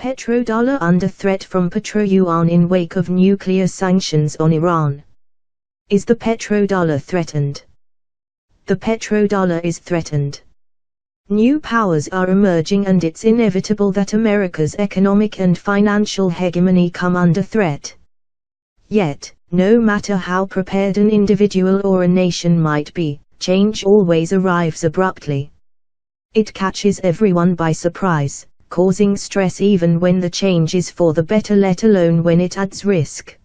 Petrodollar under threat from petro-yuan in wake of nuclear sanctions on Iran. Is the petrodollar threatened? The petrodollar is threatened. New powers are emerging and it's inevitable that America's economic and financial hegemony come under threat. Yet, no matter how prepared an individual or a nation might be, change always arrives abruptly. It catches everyone by surprise, causing stress even when the change is for the better, let alone when it adds risk.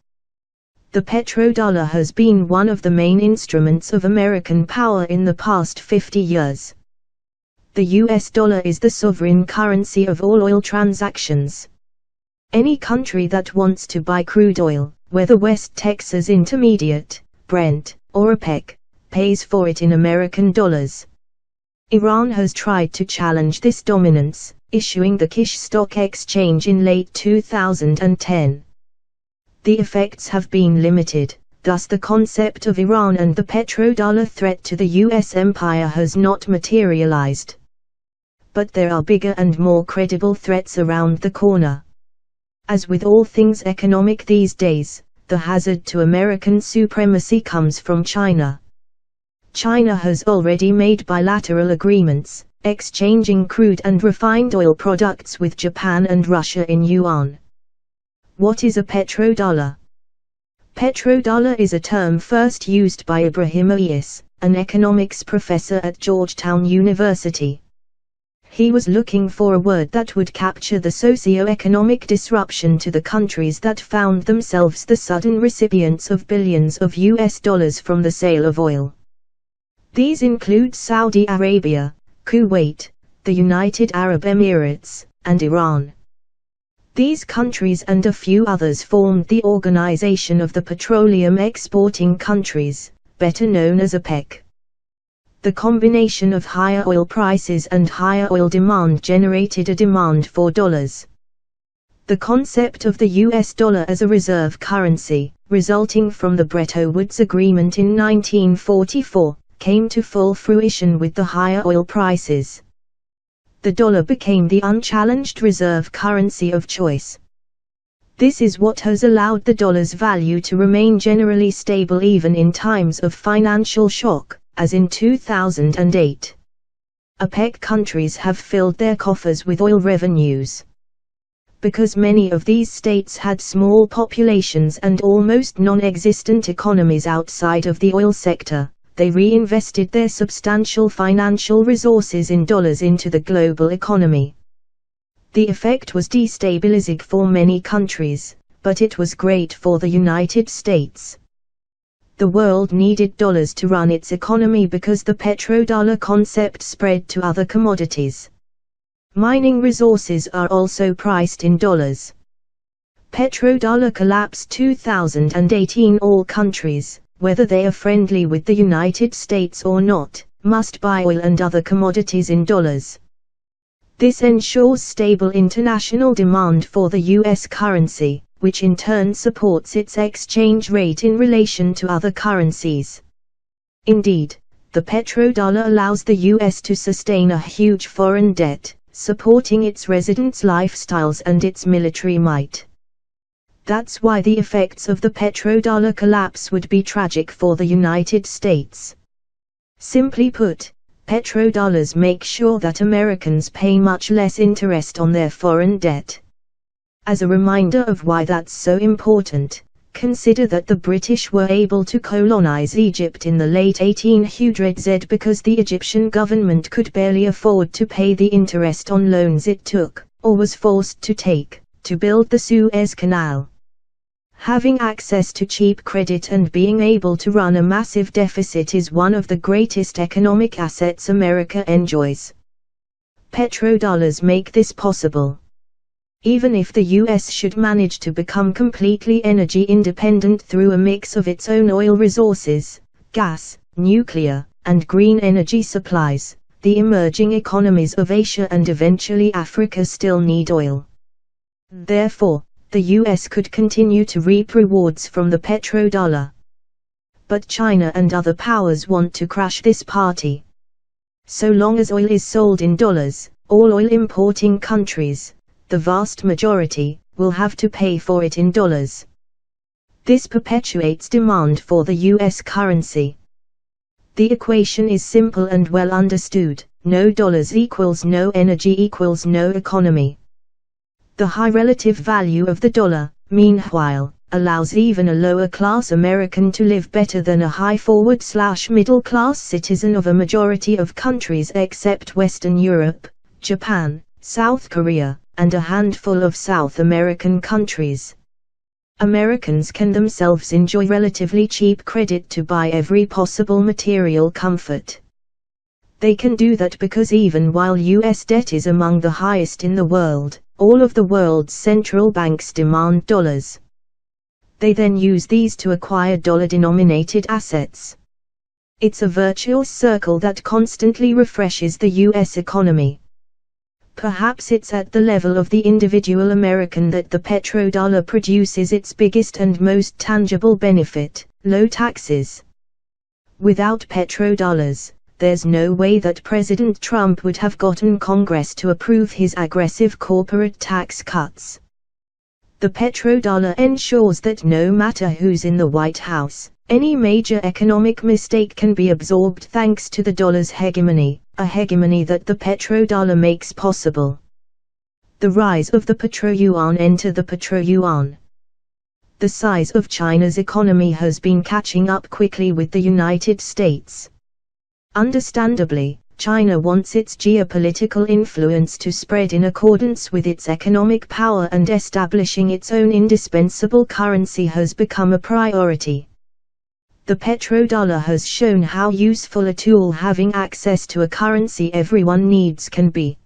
The petrodollar has been one of the main instruments of American power in the past 50 years. The US dollar is the sovereign currency of all oil transactions. Any country that wants to buy crude oil, whether West Texas Intermediate, Brent, or OPEC, pays for it in American dollars. Iran has tried to challenge this dominance, issuing the Kish Stock Exchange in late 2010. The effects have been limited, thus the concept of Iran and the petrodollar threat to the US empire has not materialized. But there are bigger and more credible threats around the corner. As with all things economic these days, the hazard to American supremacy comes from China. China has already made bilateral agreements, exchanging crude and refined oil products with Japan and Russia in yuan. What is a petrodollar? Petrodollar is a term first used by Ibrahim Oyis, an economics professor at Georgetown University. He was looking for a word that would capture the socio-economic disruption to the countries that found themselves the sudden recipients of billions of US dollars from the sale of oil. These include Saudi Arabia, Kuwait, the United Arab Emirates, and Iran. These countries and a few others formed the Organization of the Petroleum Exporting Countries, better known as OPEC. The combination of higher oil prices and higher oil demand generated a demand for dollars. The concept of the US dollar as a reserve currency, resulting from the Bretton Woods Agreement in 1944, came to full fruition with the higher oil prices. The dollar became the unchallenged reserve currency of choice. This is what has allowed the dollar's value to remain generally stable even in times of financial shock, as in 2008. OPEC countries have filled their coffers with oil revenues. Because many of these states had small populations and almost non-existent economies outside of the oil sector, they reinvested their substantial financial resources in dollars into the global economy. The effect was destabilizing for many countries, but it was great for the United States. The world needed dollars to run its economy because the petrodollar concept spread to other commodities. Mining resources are also priced in dollars. Petrodollar collapse 2018. All countries, whether they are friendly with the United States or not, must buy oil and other commodities in dollars. This ensures stable international demand for the US currency, which in turn supports its exchange rate in relation to other currencies. Indeed, the petrodollar allows the US to sustain a huge foreign debt, supporting its residents' lifestyles and its military might. That's why the effects of the petrodollar collapse would be tragic for the United States. Simply put, petrodollars make sure that Americans pay much less interest on their foreign debt. As a reminder of why that's so important, consider that the British were able to colonize Egypt in the late 1800s because the Egyptian government could barely afford to pay the interest on loans it took, or was forced to take, to build the Suez Canal. Having access to cheap credit and being able to run a massive deficit is one of the greatest economic assets America enjoys. Petrodollars make this possible. Even if the US should manage to become completely energy independent through a mix of its own oil resources, gas, nuclear, and green energy supplies, the emerging economies of Asia and eventually Africa still need oil. Therefore, the US could continue to reap rewards from the petrodollar. But China and other powers want to crash this party. So long as oil is sold in dollars, all oil importing countries, the vast majority, will have to pay for it in dollars. This perpetuates demand for the US currency. The equation is simple and well understood: no dollars equals no energy equals no economy. The high relative value of the dollar, meanwhile, allows even a lower-class American to live better than a high-forward/middle-class citizen of a majority of countries except Western Europe, Japan, South Korea, and a handful of South American countries. Americans can themselves enjoy relatively cheap credit to buy every possible material comfort. They can do that because even while US debt is among the highest in the world, all of the world's central banks demand dollars. They then use these to acquire dollar-denominated assets. It's a virtuous circle that constantly refreshes the US economy. Perhaps it's at the level of the individual American that the petrodollar produces its biggest and most tangible benefit: low taxes. Without petrodollars, there's no way that President Trump would have gotten Congress to approve his aggressive corporate tax cuts. The petrodollar ensures that no matter who's in the White House, any major economic mistake can be absorbed thanks to the dollar's hegemony, a hegemony that the petrodollar makes possible. The rise of the petro-yuan. Enter the petro-yuan. The size of China's economy has been catching up quickly with the United States. Understandably, China wants its geopolitical influence to spread in accordance with its economic power, and establishing its own indispensable currency has become a priority. The petrodollar has shown how useful a tool having access to a currency everyone needs can be.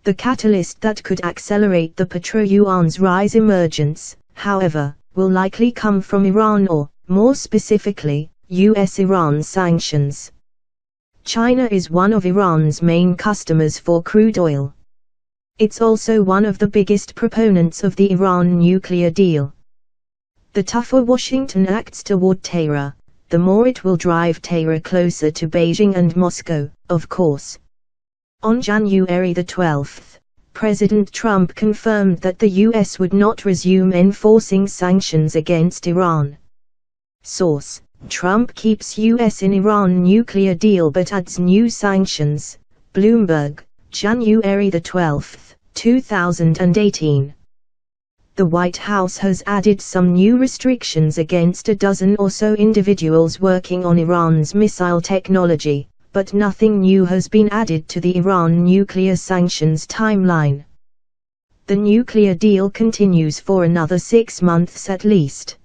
The catalyst that could accelerate the petro-yuan's rise emergence, however, will likely come from Iran, or, more specifically, US-Iran sanctions. China is one of Iran's main customers for crude oil. It's also one of the biggest proponents of the Iran nuclear deal. The tougher Washington acts toward Tehran, the more it will drive Tehran closer to Beijing and Moscow, of course. On January the 12th, President Trump confirmed that the US would not resume enforcing sanctions against Iran. Source: Trump keeps US in Iran nuclear deal but adds new sanctions. Bloomberg, January the 12th, 2018. The White House has added some new restrictions against a dozen or so individuals working on Iran's missile technology, but nothing new has been added to the Iran nuclear sanctions timeline. The nuclear deal continues for another 6 months at least.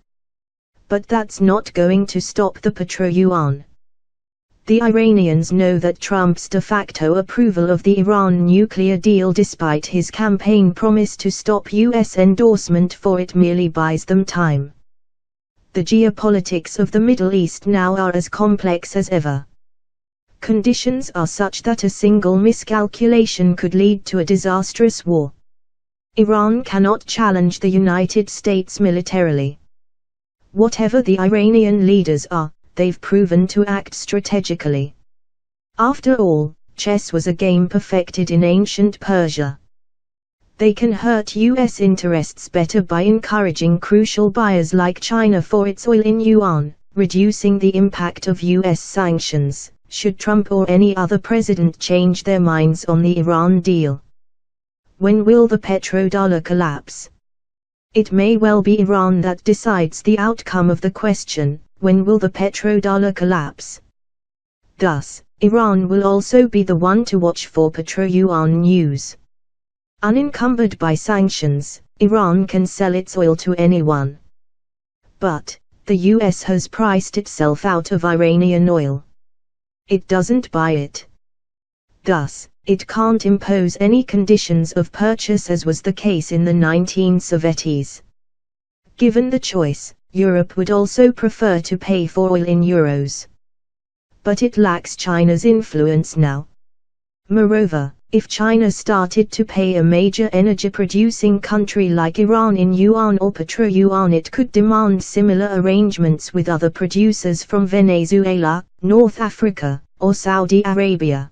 But that's not going to stop the petro-yuan. The Iranians know that Trump's de facto approval of the Iran nuclear deal, despite his campaign promise to stop US endorsement for it, merely buys them time. The geopolitics of the Middle East now are as complex as ever. Conditions are such that a single miscalculation could lead to a disastrous war. Iran cannot challenge the United States militarily. Whatever the Iranian leaders are, they've proven to act strategically. After all, chess was a game perfected in ancient Persia. They can hurt US interests better by encouraging crucial buyers like China for its oil in yuan, reducing the impact of US sanctions, should Trump or any other president change their minds on the Iran deal. When will the petrodollar collapse? It may well be Iran that decides the outcome of the question: when will the petrodollar collapse? Thus, Iran will also be the one to watch for petro-yuan news. Unencumbered by sanctions, Iran can sell its oil to anyone. But, the US has priced itself out of Iranian oil. It doesn't buy it. Thus, it can't impose any conditions of purchase, as was the case in the 1970s. Given the choice, Europe would also prefer to pay for oil in euros. But it lacks China's influence now. Moreover, if China started to pay a major energy-producing country like Iran in yuan or petro-yuan, it could demand similar arrangements with other producers from Venezuela, North Africa, or Saudi Arabia.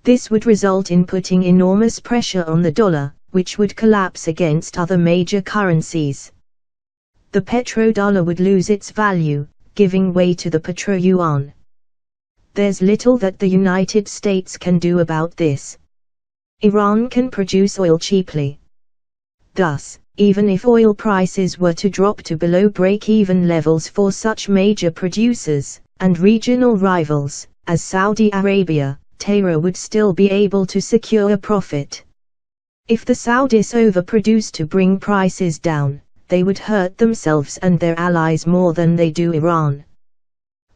This would result in putting enormous pressure on the dollar, which would collapse against other major currencies. The petrodollar would lose its value, giving way to the petro-yuan. There's little that the United States can do about this. Iran can produce oil cheaply. Thus, even if oil prices were to drop to below break-even levels for such major producers and regional rivals as Saudi Arabia, Tehran would still be able to secure a profit. If the Saudis overproduce to bring prices down, they would hurt themselves and their allies more than they do Iran.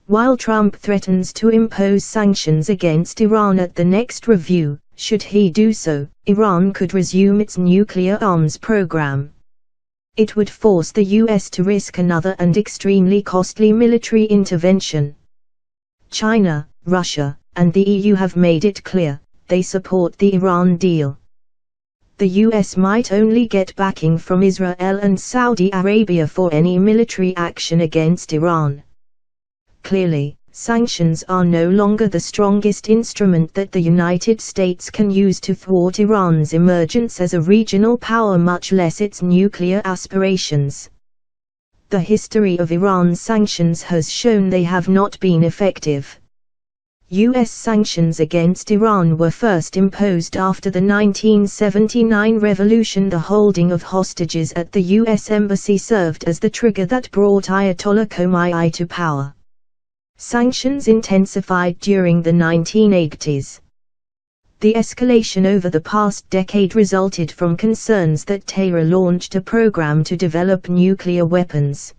While Trump threatens to impose sanctions against Iran at the next review, should he do so, Iran could resume its nuclear arms program. It would force the US to risk another and extremely costly military intervention. China, Russia, and the EU have made it clear they support the Iran deal. The US might only get backing from Israel and Saudi Arabia for any military action against Iran. Clearly, sanctions are no longer the strongest instrument that the United States can use to thwart Iran's emergence as a regional power, much less its nuclear aspirations. The history of Iran's sanctions has shown they have not been effective. U.S. sanctions against Iran were first imposed after the 1979 revolution. The holding of hostages at the U.S. Embassy served as the trigger that brought Ayatollah Khomeini to power. Sanctions intensified during the 1980s. The escalation over the past decade resulted from concerns that Tehran launched a program to develop nuclear weapons.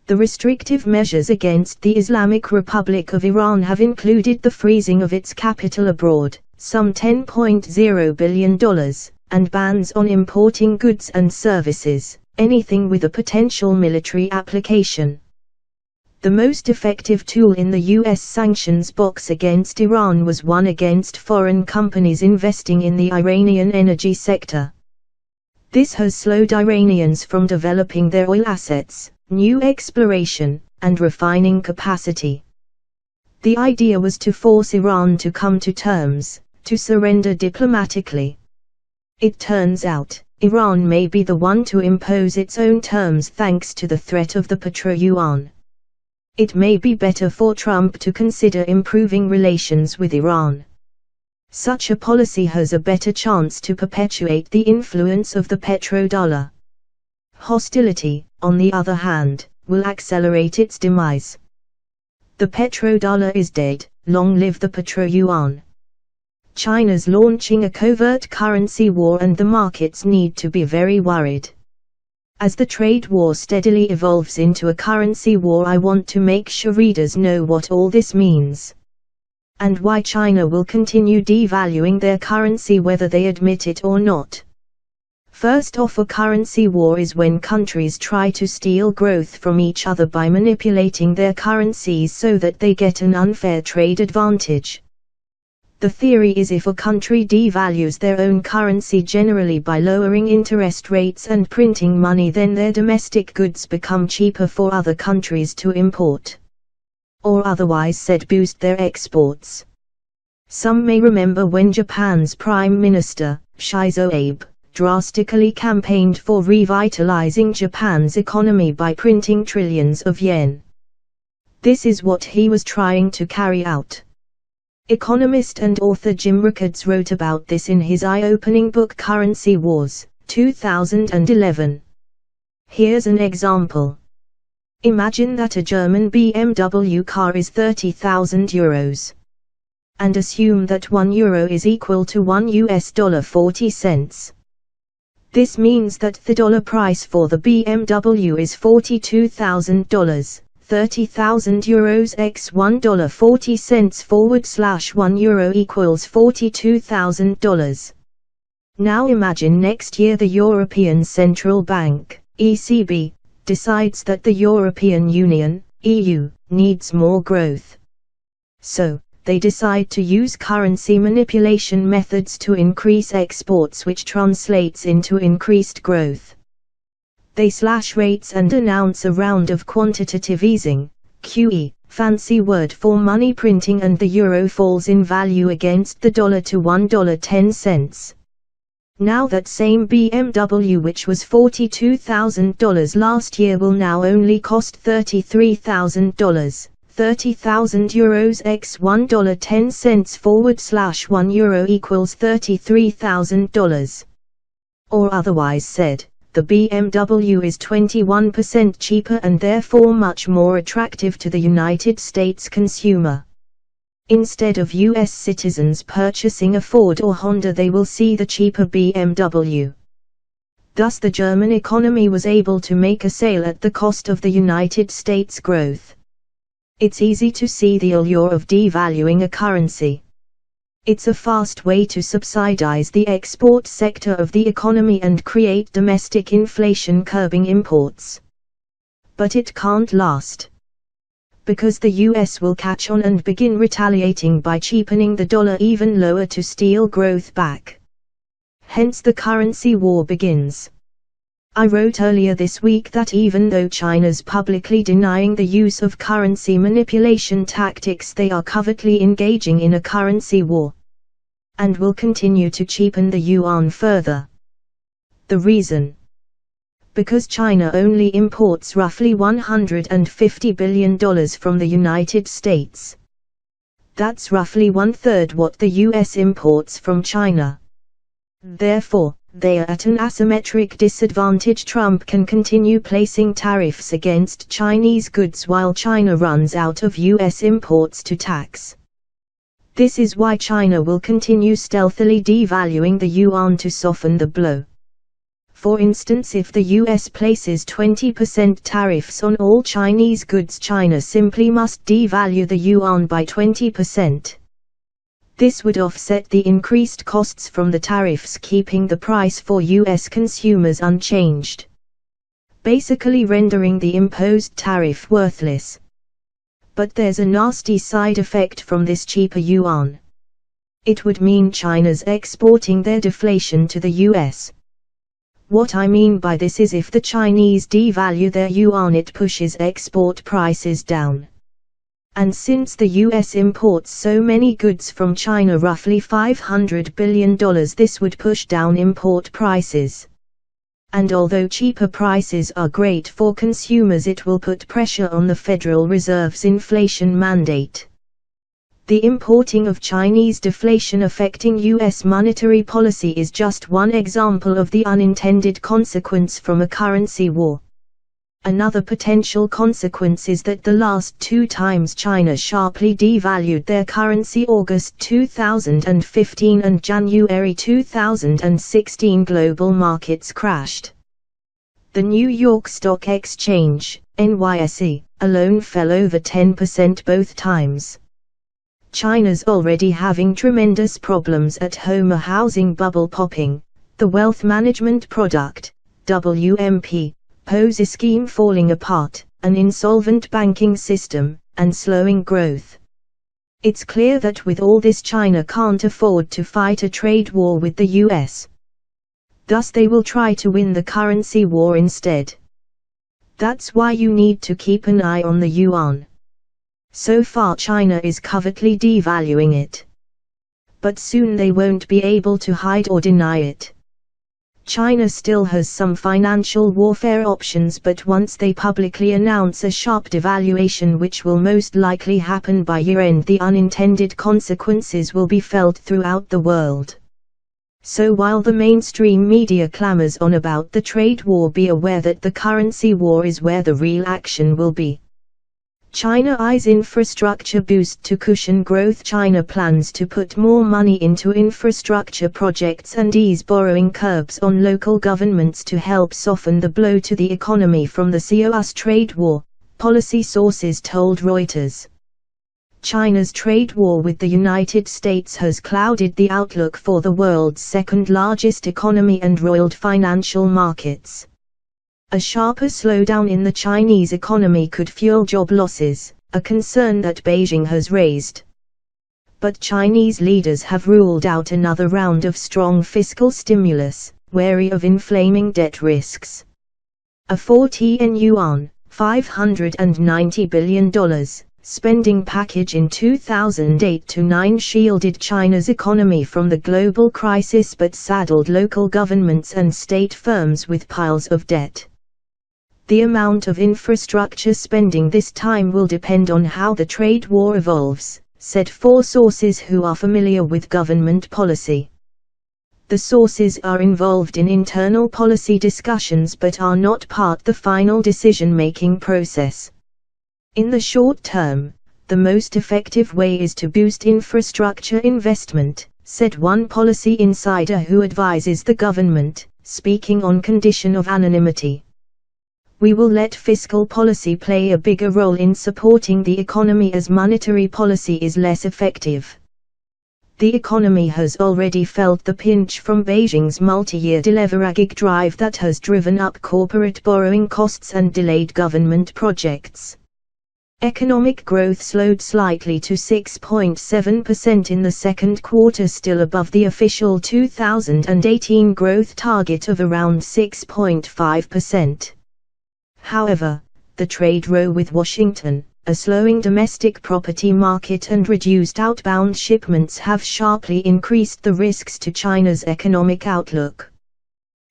The restrictive measures against the Islamic Republic of Iran have included the freezing of its capital abroad, some $10.0 billion, and bans on importing goods and services, anything with a potential military application. The most effective tool in the U.S. sanctions box against Iran was one against foreign companies investing in the Iranian energy sector. This has slowed Iranians from developing their oil assets, new exploration, and refining capacity. The idea was to force Iran to come to terms, to surrender diplomatically. It turns out, Iran may be the one to impose its own terms thanks to the threat of the petro-yuan. It may be better for Trump to consider improving relations with Iran. Such a policy has a better chance to perpetuate the influence of the petrodollar. Hostility, on the other hand, will accelerate its demise. The petrodollar is dead, long live the petro-yuan. China's launching a covert currency war and the markets need to be very worried. As the trade war steadily evolves into a currency war, I want to make sure readers know what all this means. And why China will continue devaluing their currency whether they admit it or not. First off, a currency war is when countries try to steal growth from each other by manipulating their currencies so that they get an unfair trade advantage. The theory is if a country devalues their own currency generally by lowering interest rates and printing money, then their domestic goods become cheaper for other countries to import. Or otherwise said, boost their exports. Some may remember when Japan's Prime Minister, Shinzo Abe, drastically campaigned for revitalizing Japan's economy by printing trillions of yen. This is what he was trying to carry out. Economist and author Jim Rickards wrote about this in his eye-opening book Currency Wars, 2011. Here's an example. Imagine that a German BMW car is €30,000. And assume that €1 is equal to $1.40. This means that the dollar price for the BMW is $42,000. €30,000 x $1.40 / €1 equals $42,000. Now imagine next year the European Central Bank, ECB, decides that the European Union, EU, needs more growth. So, they decide to use currency manipulation methods to increase exports, which translates into increased growth. They slash rates and announce a round of quantitative easing, QE, fancy word for money printing, and the euro falls in value against the dollar to $1.10. Now that same BMW, which was $42,000 last year, will now only cost $33,000, 30,000 euros x $1.10 / €1 equals $33,000. Or otherwise said, the BMW is 21% cheaper and therefore much more attractive to the United States consumer. Instead of US citizens purchasing a Ford or Honda, they will see the cheaper BMW. Thus the German economy was able to make a sale at the cost of the United States growth. It's easy to see the allure of devaluing a currency. It's a fast way to subsidize the export sector of the economy and create domestic inflation, curbing imports. But it can't last. Because the US will catch on and begin retaliating by cheapening the dollar even lower to steal growth back. Hence the currency war begins. I wrote earlier this week that even though China's publicly denying the use of currency manipulation tactics, they are covertly engaging in a currency war, and will continue to cheapen the yuan further. The reason? Because China only imports roughly $150 billion from the United States. That's roughly 1/3 what the US imports from China. Therefore, they are at an asymmetric disadvantage. Trump can continue placing tariffs against Chinese goods while China runs out of US imports to tax. This is why China will continue stealthily devaluing the yuan to soften the blow. For instance, if the US places 20% tariffs on all Chinese goods, China simply must devalue the yuan by 20%. This would offset the increased costs from the tariffs, keeping the price for US consumers unchanged, basically rendering the imposed tariff worthless. But there's a nasty side effect from this cheaper yuan. It would mean China's exporting their deflation to the US. What I mean by this is, if the Chinese devalue their yuan, it pushes export prices down. And since the US imports so many goods from China, roughly $500 billion, this would push down import prices. And although cheaper prices are great for consumers, it will put pressure on the Federal Reserve's inflation mandate. The importing of Chinese deflation affecting US monetary policy is just one example of the unintended consequence from a currency war. Another potential consequence is that the last 2 times China sharply devalued their currency, August 2015 and January 2016, global markets crashed. The New York Stock Exchange, NYSE, alone fell over 10% both times. China's already having tremendous problems at home: a housing bubble popping, the wealth management product, WMP, POSI scheme falling apart, an insolvent banking system, and slowing growth. It's clear that with all this, China can't afford to fight a trade war with the US. Thus they will try to win the currency war instead. That's why you need to keep an eye on the yuan. So far China is covertly devaluing it. But soon they won't be able to hide or deny it. China still has some financial warfare options, but once they publicly announce a sharp devaluation, which will most likely happen by year-end, the unintended consequences will be felt throughout the world. So while the mainstream media clamors on about the trade war, be aware that the currency war is where the real action will be. China eyes infrastructure boost to cushion growth. China plans to put more money into infrastructure projects and ease borrowing curbs on local governments to help soften the blow to the economy from the US trade war, policy sources told Reuters. China's trade war with the United States has clouded the outlook for the world's second-largest economy and roiled financial markets. A sharper slowdown in the Chinese economy could fuel job losses, a concern that Beijing has raised. But Chinese leaders have ruled out another round of strong fiscal stimulus, wary of inflaming debt risks. A 40 yuan, $590 billion, spending package in 2008-9 shielded China's economy from the global crisis but saddled local governments and state firms with piles of debt. The amount of infrastructure spending this time will depend on how the trade war evolves, said four sources who are familiar with government policy. The sources are involved in internal policy discussions but are not part of the final decision-making process. In the short term, the most effective way is to boost infrastructure investment, said one policy insider who advises the government, speaking on condition of anonymity. We will let fiscal policy play a bigger role in supporting the economy as monetary policy is less effective. The economy has already felt the pinch from Beijing's multi-year deleveraging drive that has driven up corporate borrowing costs and delayed government projects. Economic growth slowed slightly to 6.7% in the second quarter, still above the official 2018 growth target of around 6.5%. However, the trade row with Washington, a slowing domestic property market and reduced outbound shipments have sharply increased the risks to China's economic outlook.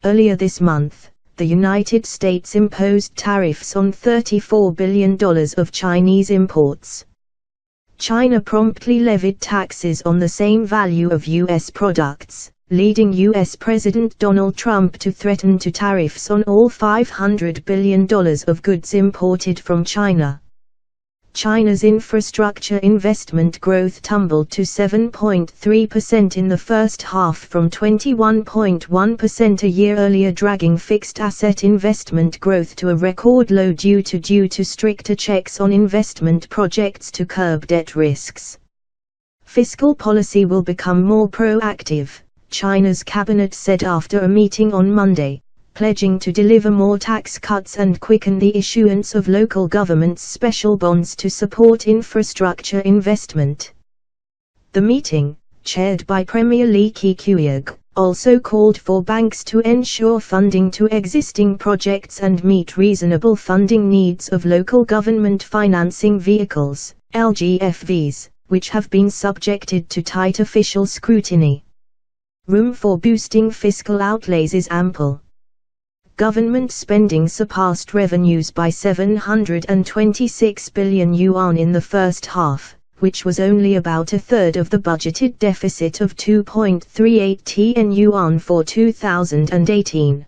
Earlier this month, the United States imposed tariffs on $34 billion of Chinese imports. China promptly levied taxes on the same value of U.S. products, leading U.S. President Donald Trump to threaten to tariffs on all $500 billion of goods imported from China. China's infrastructure investment growth tumbled to 7.3% in the first half from 21.1% a year earlier, dragging fixed asset investment growth to a record low due to stricter checks on investment projects to curb debt risks. Fiscal policy will become more proactive, China's cabinet said after a meeting on Monday, pledging to deliver more tax cuts and quicken the issuance of local governments' special bonds to support infrastructure investment. The meeting, chaired by Premier Li Keqiang, also called for banks to ensure funding to existing projects and meet reasonable funding needs of local government financing vehicles, LGFVs, which have been subjected to tight official scrutiny. Room for boosting fiscal outlays is ample. Government spending surpassed revenues by 726 billion yuan in the first half, which was only about a third of the budgeted deficit of 2.38 tn yuan for 2018.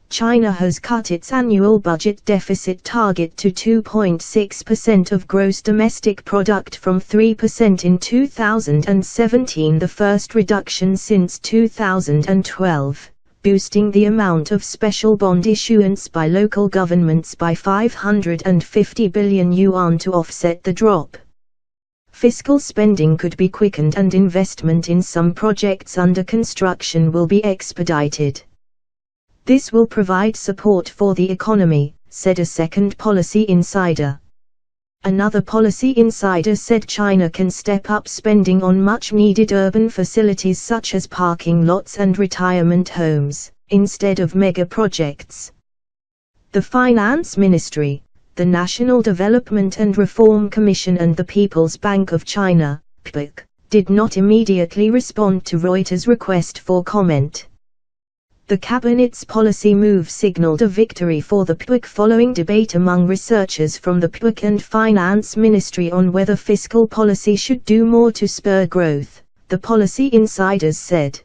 China has cut its annual budget deficit target to 2.6% of gross domestic product from 3% in 2017, the first reduction since 2012. Boosting the amount of special bond issuance by local governments by 550 billion yuan to offset the drop. Fiscal spending could be quickened and investment in some projects under construction will be expedited. This will provide support for the economy, said a second policy insider. Another policy insider said China can step up spending on much-needed urban facilities such as parking lots and retirement homes, instead of mega projects. The Finance Ministry, the National Development and Reform Commission and the People's Bank of China, PBOC, did not immediately respond to Reuters' request for comment. The cabinet's policy move signaled a victory for the PBOC following debate among researchers from the PBOC and Finance Ministry on whether fiscal policy should do more to spur growth, the policy insiders said.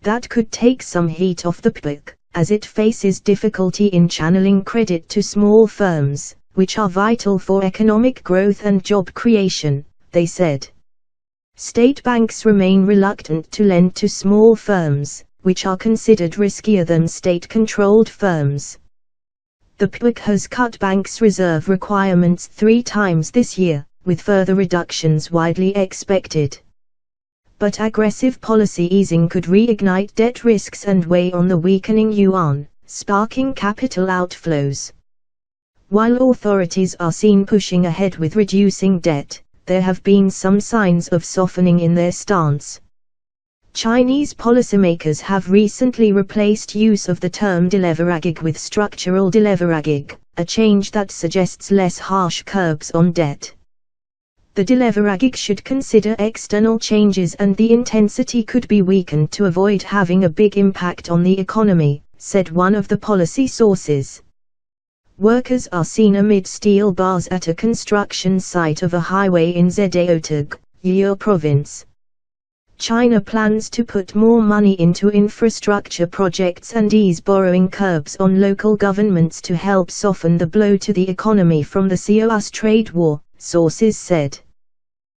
That could take some heat off the PBOC, as it faces difficulty in channeling credit to small firms, which are vital for economic growth and job creation, they said. State banks remain reluctant to lend to small firms, which are considered riskier than state-controlled firms. The PBOC has cut banks' reserve requirements 3 times this year, with further reductions widely expected. But aggressive policy easing could reignite debt risks and weigh on the weakening yuan, sparking capital outflows. While authorities are seen pushing ahead with reducing debt, there have been some signs of softening in their stance. Chinese policymakers have recently replaced use of the term deleveraging with structural deleveraging, a change that suggests less harsh curbs on debt. The deleveraging should consider external changes and the intensity could be weakened to avoid having a big impact on the economy, said one of the policy sources. Workers are seen amid steel bars at a construction site of a highway in Zhejiang, Yue Province. China plans to put more money into infrastructure projects and ease borrowing curbs on local governments to help soften the blow to the economy from the COS trade war, sources said.